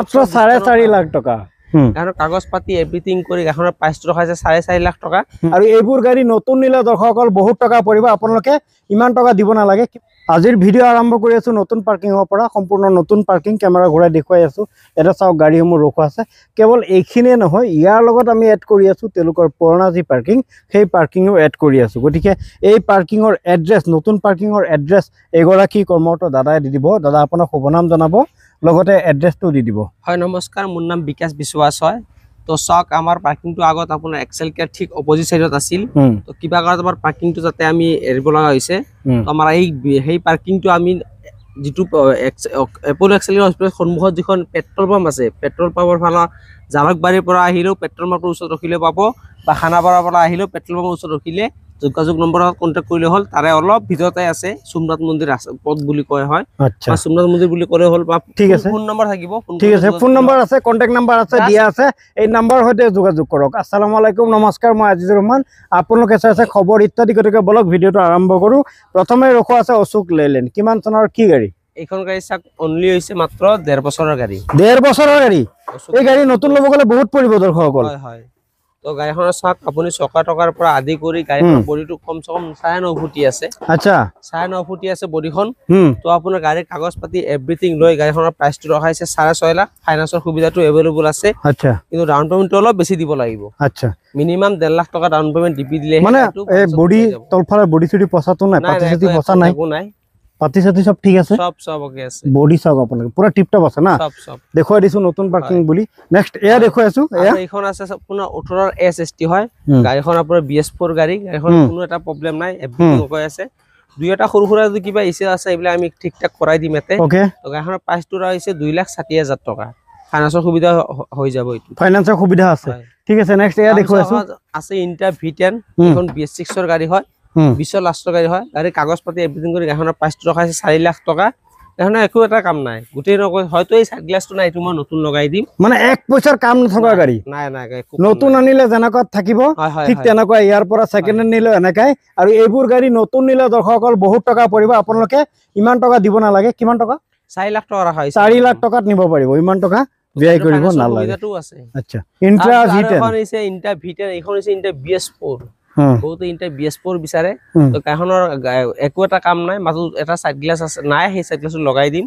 মাত্ৰ 4.5 লাখ টাকা এখন কাগজ পাতি এভৰিথিং কৰি গাখনৰ প্ৰাইচটো ৰখাইছে 4.5 লাখ টকা আৰু এইবোৰ গাড়ী নতুন নিলে দৰ্শকসকল বহুত টকা পৰিব আপোনালোকে ইমান টকা দিব নালাগে আজিৰ ভিডিও আৰম্ভ কৰি আছো নতুন পাৰ্কিংৰ পৰা সম্পূৰ্ণ নতুন পাৰ্কিং কেমেৰা ঘূৰাই দেখুৱাই আছো এটা চাওক গাড়ীসমূহ ৰখোৱা আছে কেৱল এইখিনিয়ে নহয় ইয়াৰ লগত আমি এড কৰি আছো তেওঁলোকৰ পুৰণা যি পাৰ্কিং সেই পাৰ্কিংও এড কৰি আছো গতিকে এই পাৰ্কিংৰ এড্ৰেছ নতুন পাৰ্কিংৰ এড্ৰেছ এগৰাকী কৰ্মৰত দাদাই দি দিব দাদা আপোনাক শুভনাম জনাব লগতে এড্ৰেছটো দি দিব হয় নমস্কাৰ মোৰ নাম বিকাশ বিশ্বাস হয় তো চাওক আমাৰ পাৰ্কিংটো আগত আপোনাৰ এক্সেল কেয়াৰ ঠিক অপজিট সাইডত আছিল তো কিবা কাৰণত আমাৰ পাৰ্কিংটো যাতে আমি এৰিব লগা হৈছে তো আমাৰ এই পাৰ্কিংটো আমি যেটো এপল এক্সেল হস্পিটেল সন্মুখত যিখন পেট্ৰল পাম্প আছে পেট্ৰল পাম্পৰ ফালে জালকবাৰীৰ পৰা আহিলেও পেট্ৰল পাম্পৰ ওচৰত ৰখিলে পাব বা খানাপাৰাৰ পৰা আহিলেও পেট্ৰল পাম্পৰ ওচৰত ৰখিলে যোগাযোগ নম্বৰত কন্টাক্ট কৰিলে হল তাৰে অলপ ভিতৰতে আছে সোমনাথ মন্দিৰ পথ বুলি কয় হয় আচ্ছা সোমনাথ মন্দিৰ বুলি ক'লে হল বা ঠিক আছে ফোন নম্বৰ থাকিব ঠিক আছে ফোন নম্বৰ আছে কন্টাক্ট নম্বৰ আছে দিয়া আছে এই নম্বৰ হৈতে যোগাযোগ কৰক আসসালামু আলাইকুম নমস্কাৰ মই আজিজুৰ ৰহমান আপোনালোকে চাইছে খবৰ ইত্যাদি গতিকে বলক ভিডিওটো আৰম্ভ কৰো প্ৰথমে ৰখোৱা আছে অশোক লেলেন কিমান চনৰ কি গাড়ী এইখন গাড়ী চাক অনলি হৈছে মাত্ৰ 1.5 বছৰৰ গাড়ী 1.5 বছৰৰ গাড়ী এই গাড়ী নতুন ল'ব গলে বহুত পৰিব দৰ্শকসকল হয় হয় তো গাড়ীখনৰ চাক আপুনি চকা টকাৰ পৰা আদি কৰি গাড়ীখনৰ বডিটো কমসে কম 9.5 ফুটি আছে আচ্ছা 9.5 ফুটি আছে বডিখন তো আপোনাৰ গাড়ীৰ কাগজ পাতি এভৰিথিং লৈ গাড়ীখনৰ প্ৰাইচটো ৰখাইছে 6.5 লাখ ফাইনান্সৰ সুবিধাটো এভেইলেবল আছে আচ্ছা কিন্তু ডাউন পেমেন্টটো অলপ বেছি দিব লাগিব আচ্ছা মিনিমাম 1.5 লাখ টকা ডাউন পেমেন্ট দিবি দিলে মানে এই বডি তলফালে বডি চুটি পছাটো নাই পাতি চুটি পছা নাই পাতি চুটি সব ঠিক আছে সব ওকে আছে বডি সব আপোনালোকে পুৰা টিপ টপ আছে না সব দেখুৱাই দিছো নতুন পাৰ্কিং বুলি নেক্সট এয়া দেখুৱাই আছো এইখন আছে আপোনাৰ 18 SST হয় গাড়ীখন আপোনাৰ BS4 গাড়ী গাড়ীখন কোনো এটা প্ৰবলেম নাই এভৰিথিং ওকে আছে দুই এটা সৰু সৰু যদি কিবা ইছে আছে এইবিলাক আমি ঠিক ঠাক কৰাই দিম এতে ওকে তো গাড়ীখনৰ প্ৰাইচটো হৈছে 2,60,000 টকা ফাইনান্সৰ সুবিধা হৈ যাব এইটো ফাইনান্সৰ সুবিধা আছে ঠিক আছে নেক্সট এয়া দেখুৱাই আছো আছে ইন্টা V10 এখন BS6 ৰ গাড়ী হয় 20 লাখৰ গাড়ী হয় গাড়ী কাগজ পাতি এভৰিথিং কৰি গাড়ীখনৰ প্ৰাইচটো ৰখাইছে 4 লাখ টকা এখন একো এটা কাম নাই গুটেই নকয় হয়তো এই সাইড গ্লাসটো নাই তুমি নতুন লগাই দিম মানে এক পয়সাৰ কাম নথকা গাড়ী নাই নাই নতুন আনিলে জনকত থাকিব ঠিক তেনেকুৱা ইয়াৰ পৰা সেকেন্ড হ্যান্ড নিলে এনেকাই আৰু এইবোৰ গাড়ী নতুন নিলে দৰ্শকসকল বহুত টকা পৰিব আপোনালোকে ইমান টকা দিব নালাগে কিমান টকা 4 লাখ টকা ৰাখা হৈছে 4 লাখ টকাত নিব পাৰিব ইমান টকা ব্যয় কৰিব নালাগে আচ্ছা ইন্ট্ৰা V10 এখন হৈছে ইন্টা V10 এখন হৈছে ইন্টা BS4 বহুত ইন্টা BS4 বিচাৰে তো গাড়ীখনৰ একো এটা কাম নাই মাত্ৰ এটা সাইড গ্লাস আছে নাই সেই সাইড গ্লাসটো লগাই দিম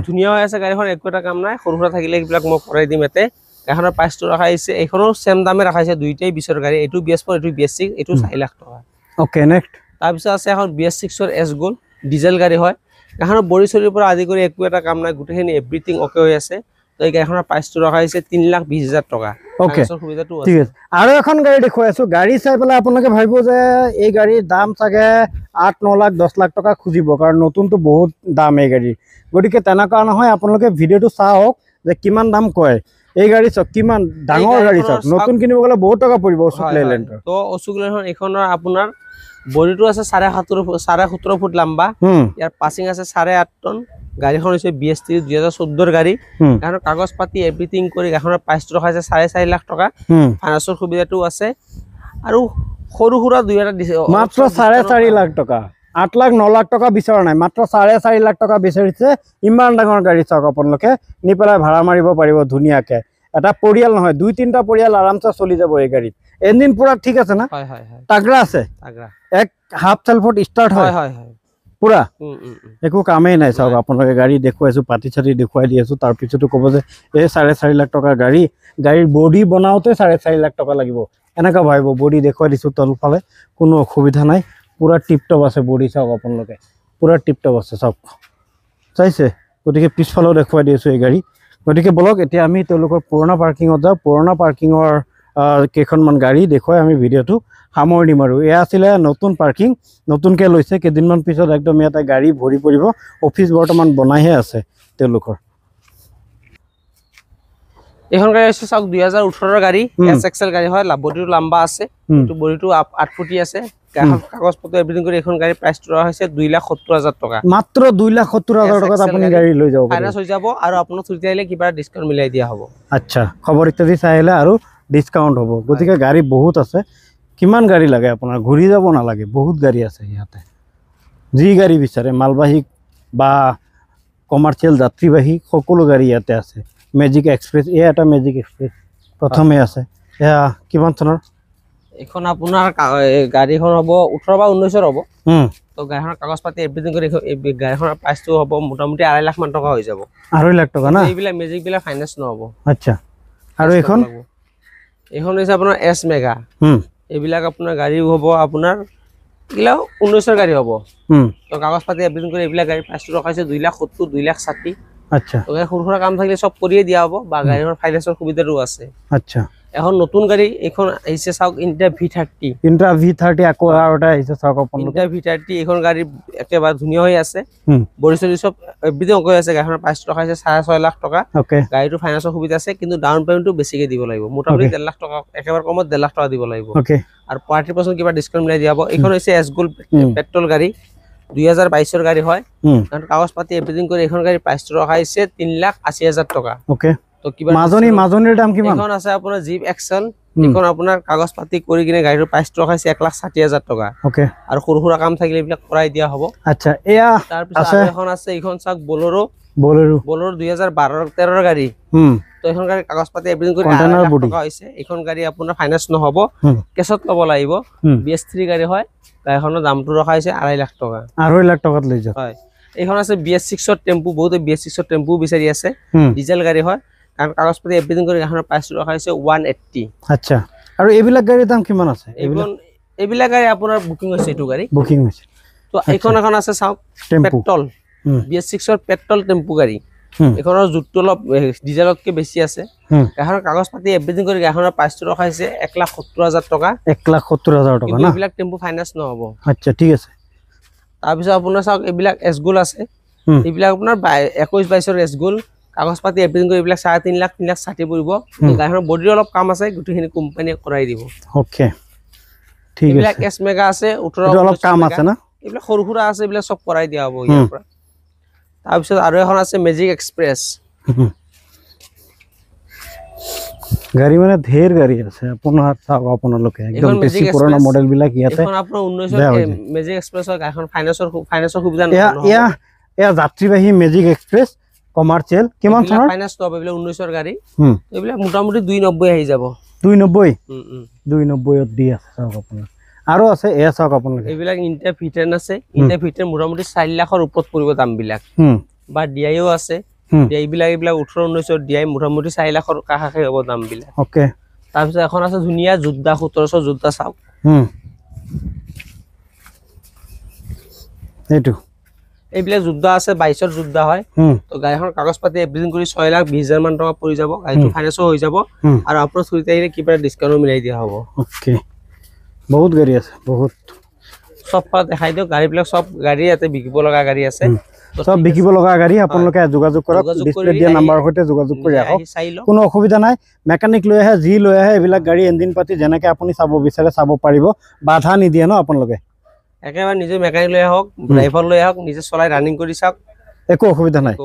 ধুনিয়া হৈ আছে গাড়ীখন একো এটা কাম নাই সৰু সৰু থাকিলে এইবিলাক মই কৰাই দিম এতে গাড়ীখনৰ প্ৰাইচটো ৰাখাইছে এইখনো সেম দামে ৰাখাইছে দুইটাই 20 গাড়ী এটো BS4 এটো BS6 এটো 4 লাখ টকা ওকে নেক্সট তাৰ পিছত আছে এখন BS6 ৰ S গোল্ড ডিজেল গাড়ী হয় গাড়ীখনৰ বডি চৰিৰ পৰা আদি কৰি একো এটা কাম নাই গুটেখিনি এভৰিথিং ওকে হৈ আছে তো এই গাড়ীখনৰ প্ৰাইচটো ৰাখাইছে 3,20,000 টকা ওকে ঠিক আছে আৰু এখন গাড়ী দেখুৱাই আছো গাড়ী চাই পেলাই আপোনালোকে ভাবিব যে এই গাড়ীৰ দাম চাগে 8-9 লাখ 10 লাখ টকা খুজিব কাৰণ নতুনটো বহুত দাম এই গাড়ী গতিকে তেনেকুৱা নহয় আপোনালোকে ভিডিওটো চাওক যে কিমান দাম কয় এই গাড়ী চক কিমান ডাঙৰ গাড়ী চক নতুন কিনিব গলে বহুত টকা পৰিব অশোক লেলেণ্ডৰ তো অশোক লেলেণ্ডৰ এখনৰ আপোনাৰ বডিটো আছে 17.5 ফুট লম্বা ইয়াৰ পাসিং আছে 8.5 টন গাড়ীখন হৈছে BS3 2014 গাড়ী কাৰণ কাগজ পাতি এভৰিথিং কৰি গাড়ীখনৰ প্ৰাইচটো ৰখাইছে 4.5 লাখ টকা ফাইনান্সৰ সুবিধাটো আছে আৰু সৰু সৰু দুই এটা মাত্ৰ 4.5 লাখ টকা 8 লাখ 9 লাখ টকা বিচাৰ নাই মাত্ৰ 4.5 লাখ টকা বিচাৰিছে ইমান ডাঙৰ গাড়ী চাওক আপোনালোকে নি পেলাই ভাড়া মাৰিব পাৰিব ধুনিয়াকে এটা পৰিয়াল নহয় দুই তিনটা পৰিয়াল আৰামছে চলি যাব এই গাড়ীত ইঞ্জিন পুৰা ঠিক আছে না হয় হয় হয় তাগৰা আছে তাগৰা এক হাফ সেলফত স্টাৰ্ট হয় হয় হয় পুৰা একো কামেই নাই চাওক আপোনালোকে গাড়ী দেখুৱাইছো পাতি ছাতি দেখুৱাই দি আছো তাৰ পিছতো ক'ব যে এই 4.5 লাখ টকাৰ গাড়ীৰ বডি বনাওতে 4.5 লাখ টকা লাগিব এনেকা ভাবিব বডি দেখুৱাই দিছো তলফালে কোনো অসুবিধা নাই পুৰা টিপটপ আছে বডি চাওক আপোনালোকে পুৰা টিপটপ আছে চাওক চাইছে গতিকে পিছফালেও দেখুৱাই দি আছো এই গাড়ী গতিকে বলক এতিয়া আমি তেওঁলোকৰ পুৰণা পাৰ্কিঙত যাওঁ পুৰণা পাৰ্কিঙৰ কেইখনমান গাড়ী দেখুৱাই আমি ভিডিওটো সামৰি দিম আৰু এয়া আছিলে নতুন পাৰ্কিং নতুনকৈ লৈছে কেইদিনমান পিছত একদম ইয়াতে গাড়ী ভৰি পৰিব অফিচ বৰ্তমান বনাইহে আছে তেওঁলোকৰ এখন গাড়ী আছে চাওক 2018 গাড়ী SXL গাড়ী হয় বডিটো লম্বা আছে এটো বডিটো 8 ফুটি আছে কাগজ পত্ৰ এভৰিথিং কৰি এখন গাড়ী প্ৰাইচটো হৈছে 2,70,000 টকা মাত্ৰ 2,70,000 টকাত আপুনি গাড়ী লৈ যাব ফাইনান্স হৈ যাব আৰু আপোনাৰ চুটি আহিলে কিবা ডিসকাউন্ট মিলাই দিয়া হ'ব আচ্ছা খবৰ ইত্যাদি চাইলে আৰু ডিসকাউন্ট হ'ব গতিকে গাড়ী বহুত আছে কিমান গাড়ী লাগে আপোনাৰ ঘূৰি যাব নালাগে বহুত গাড়ী আছে ইয়াতে যি গাড়ী বিচাৰে মালবাহী বা কমাৰ্চিয়েল যাত্ৰীবাহী সকলো গাড়ী ইয়াতে আছে মেজিক এক্সপ্ৰেছ এয়া এটা মেজিক এক্সপ্ৰেছ প্ৰথমে আছে এয়া কিমান চনৰ এখন আপোনাৰ গাড়ীখন হ'ব 18 বা 19 হ'ব তো গাড়ীখনৰ কাগজ পাতি এভৰিথিং কৰি গাড়ীখনৰ প্ৰাইচটো হ'ব মোটামুটি 2.5 লাখ মান টকা হৈ যাব 2.5 লাখ টকা না এইবিলাক মেজিক বিলাক ফাইনেন্স নহব আচ্ছা আৰু এখন হৈছে আপোনাৰ এছ মেগা এইবিলাক আপোনাৰ গাড়ী হ'ব আপোনাৰ কিলা 19 গাড়ী হ'ব তো কাগজ পাতি এভৰিথিং কৰি এইবিলাক গাড়ী প্ৰাইচটো ৰখাইছে 2,70,000 2,60,000 আচ্ছা তো সৰু সুৰা কাম থাকিলে সব কৰিয়ে দিয়া হ'ব বা গাড়ীৰ ফাইনেন্সৰ সুবিধাটো আছে আচ্ছা এখন নতুন গাড়ী এখন আহিছে চাওক ইন্টা V30 আকৌ আৰু এটা আহিছে চাওক আপোনালোকে ইন্টা V30 এখন গাড়ী একেবাৰে ধুনীয়া হৈ আছে বৰিচলি সব এভৰিথিং হৈ আছে গাড়ীখনৰ প্ৰাইচ ৰখাইছে 6.5 লাখ টকা ওকে গাড়ীটো ফাইনেন্সৰ সুবিধা আছে কিন্তু ডাউন পেমেন্টটো বেছিকে দিব লাগিব মোটামুটি 1.5 লাখ টকা একেবাৰে কমত 1.5 লাখ টকা দিব লাগিব ওকে আৰু 40% কিবা ডিসকাউন্ট মিলাই দিয়া হ'ব এখন হৈছে এছ গোল্ড পেট্ৰল গাড়ী 2022 ৰ গাড়ী হয় কাৰণ কাগজ পাতি এভৰিথিং কৰি এখন গাড়ী প্ৰাইচটো ৰখাইছে 3,80,000 টকা ওকে তো কিবা মাজনিৰ দাম কিমান এখন আছে আপোনাৰ জিপ এক্সেল এখন আপোনাৰ কাগজ পাতি কৰি কিনে গাড়ীৰ প্ৰাইচটো ৰখাইছে 1,60,000 টকা ওকে আৰু সৰু সুৰা কাম থাকিলে এইবিলাক কৰাই দিয়া হ'ব আচ্ছা এয়া তাৰ পিছত এখন আছে এখন চাওক বলেৰো 2012-13 ৰ গাড়ী তো এখন গাড়ী কাগজ পাতি এভৰিথিং কৰি 2.5 লাখ টকা হৈছে এখন গাড়ী আপোনাৰ ফাইনেন্স নহব কেছত ল'ব লাগিব BS3 গাড়ী হয় গাড়ীখনৰ দামটো ৰখাইছে 2.5 লাখ টকা 2.5 লাখ টকাত লৈ যাওক হয় এখন আছে BS6 ৰ টেম্পু বহুতে BS6 ৰ টেম্পু বিচাৰি আছে ডিজেল গাড়ী হয় কাৰণ কাগজ পাতি এভৰিথিং কৰি গাড়ীখনৰ প্ৰাইচটো ৰখাইছে 180 আচ্ছা আৰু এইবিলাক গাড়ীৰ দাম কিমান আছে এইবিলাক গাড়ী আপোনাৰ বুকিং হৈছে এইটো গাড়ী বুকিং হৈছে তো এখন আছে চাওক পেট্ৰল BS6 ৰ পেট্ৰল টেম্পু গাড়ী এখনৰ জুটটো অলপ ডিজেলতকৈ বেছি আছে গাড়ীখনৰ কাগজ পাতি এভৰিথিং কৰি গাড়ীখনৰ প্ৰাইচটো ৰখাইছে 1,70,000 টকা 1,70,000 টকা না এইবিলাক টেম্পু ফাইনেন্স নহব আচ্ছা ঠিক আছে তাৰপিছত আপোনাৰ চাওক এইবিলাক এছগোল আছে এইবিলাক আপোনাৰ 21-22 ৰ এছগোল কাগজ পাতি এভৰিথিং কৰি এইবিলাক 3.5 লাখ 3,60,000 পৰিব গাড়ীখনৰ বডিৰ অলপ কাম আছে গোটেইখিনি কোম্পানীয়ে কৰাই দিব ওকে ঠিক আছে এইবিলাক এছ মেগা আছে 18 অলপ কাম আছে না এইবিলাক সৰু সুৰা আছে এইবিলাক সব কৰাই দিয়া হ'ব ইয়াৰ পৰা তাৰপিছত আৰু এখন আছে মেজিক এক্সপ্ৰেছ গাড়ী মানে ধেৰ গাড়ী আছে আপোনাৰ চাওক আপোনালোকে একদম বেছি পুৰণা মডেল বিলাক ইয়াতে এখন আপোনাৰ 19 মেজিক এক্সপ্ৰেছৰ গাড়ীখন ফাইনেন্সৰ সুবিধা নহয় এয়া যাত্ৰীবাহী মেজিক এক্সপ্ৰেছ কমাৰ্চিয়েল কিমান চনৰ ফাইনেন্স টপ এইবিলাক 19 ৰ গাড়ী এইবিলাক মোটামুটি 290 আহি যাব 290 ত দি আছে চাওক আপোনালোকে আৰু আছে এয়া চাওক আপোনালোকে এইবিলাক ইন্টা V10 আছে ইন্টা V10 মোটামুটি 4 লাখৰ ওপৰত পৰিব দাম বিলাক বা ডিআইও আছে এইবিলাক 18-19 ৰ ডিআই মোটামুটি 4 লাখৰ কাষে হ'ব দাম বিলাক ওকে তাৰপিছত এখন আছে ধুনীয়া যোদ্ধা 1700 যোদ্ধা চাওক এইটো এইবিলাক যোদ্ধা আছে 22 ৰ যোদ্ধা হয় তো গাড়ীখনৰ কাগজ পাতি এভৰিথিং কৰি 6,20,000 মান টকা পৰি যাব গাড়ীটো ফাইনেন্সও হৈ যাব আৰু আপোনাৰ থুৰিতে আহিলে কিবা ডিসকাউন্ট মিলাই দিয়া হ'ব ওকে বহুত গাড়ী আছে বহুত সব দেখাই দিও গাড়ীবিলাক সব গাড়ী ইয়াতে বিকিব লগা গাড়ী আছে সব বিকিব লগা গাড়ী আপোনালোকে যোগাযোগ কৰক ডিসপ্লে দিয়া নাম্বাৰৰ সৈতে যোগাযোগ কৰি আহক কোনো অসুবিধা নাই মেকানিক লৈ আহে যি লৈ আহে এইবিলাক গাড়ী ইঞ্জিন পাতি যেনেকৈ আপুনি চাব বিচাৰে চাব পাৰিব বাধা নিদিয়ে ন আপোনালোকে একেবাৰে নিজে মেকানিক লৈ আহক ড্ৰাইভাৰ লৈ আহক নিজে চলাই ৰানিং কৰি চাওক একো অসুবিধা নাই